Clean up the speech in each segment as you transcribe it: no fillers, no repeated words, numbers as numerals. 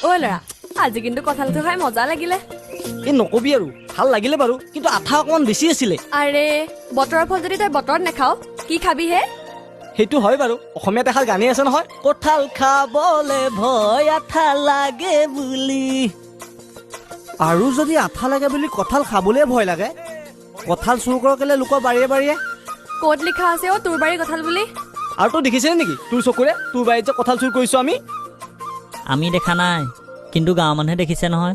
ঐ ল'ৰা আজি কিন্তু কঁঠালটো খাই মজা লাগিলে এই নকবি আৰু ভাল লাগিলে বাৰু কিন্তু আঠা অকমান বেছি আছিলে আৰে বতৰৰ ফল যদি তই বতৰত নেখাও কি খাবি হে সেইটো হয় বাৰু অসমীয়াত এষাৰ গানেই আছে নহয় কঁঠাল খাবলে ভয় আঠা লাগে বুলি আৰু যদি আঠা লাগে বুলি কঁঠাল খাবলে ভয় লাগে কঁঠাল চুৰ কৰ কেলে লোকৰ বাৰীয়ে বাৰীয়ে ক'ত লিখা আছে অ তোৰ বাৰী কঁঠাল বুলি আৰু তই দেখিছিলি নেকি তোৰ চকুৰে তোৰ বাৰীত যে কঁঠাল চুৰ কৰিছো আমি দেখা নাই কিন্তু গাঁৱৰ মানুহে দেখিছে নহয়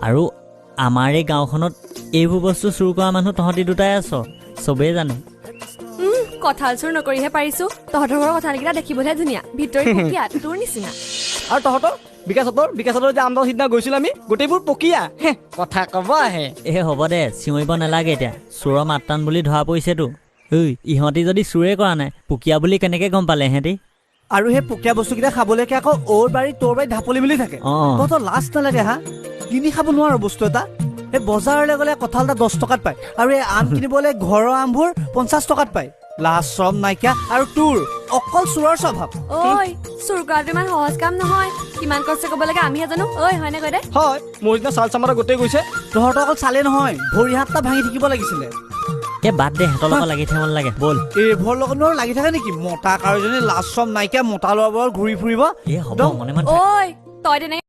আৰু আমাৰ এই গাঁওখনত এইবোৰ বস্তু চুৰ কৰা মানুহ তহঁতি দুটাই আছ চবেই জানে কঁঠাল চুৰ নকৰিহে পাৰিছো তহঁতৰ ঘৰৰ কঁঠালকেইটা দেখিবলৈহে ধুনীয়া ভিতৰি পকীয়া তোৰ নিচিনা আৰু তহঁতৰ বিকাশহঁতৰ যে আমদাল সিদিনা গৈছিল আমি গোটেইবোৰ পকীয়া কথা কব আহে হ'ব দে চিঞৰিব নালাগে এতিয়া চোৰৰ মাতটান বুলি ধৰা পৰিছেতো ঐ ইহঁতি যদি চুৰে কৰা নাই পুকীয়া বুলি কেনেকে গম পালে ইহঁতি আৰু সেই পোকীয়া বস্তুকেইটা খাবলৈকে আকৌ ওৰ বাৰী তোৰ বাৰী ঢাপলি মেলি থাকে তহঁতৰ লাজ নালাগে হা কিনি খাব নোৱাৰো বস্তু এটা এই বজাৰলৈ গ'লে কঁঠাল এটা 10 টকাত পায় আৰু এই আম কিনিবলৈ ঘৰৰ আমবোৰ 50 টকাত পায় লাজ চৰম নাইকিয়া আৰু তোৰ অকল চোৰৰ স্বভাৱ ঐ চুৰ কৰাটো ইমান সহজ কাম নহয় কিমান কষ্ট কৰিব লাগে আমিহে জানো ঐ হয়নে কৈ দে হয় মোৰ সিদিনা চাল চামাৰা গোটেই গৈছে তহঁতৰ অকল চালে নহয় ভৰি হাতটা ভাঙি থাকিব লাগিছিলে বাদ দে সিহঁতৰ লগত লাগি থাকিব নালাগে ব'ল এইবোৰৰ লগত নোৱাৰো লাগি থাকে নেকি মতা কাৰোজনী লাজ চৰম নাইকিয়া মতা ল'ৰাবোৰৰ ঘূৰি ফুৰিব হ'ব মনে ঐ তই তেনেকে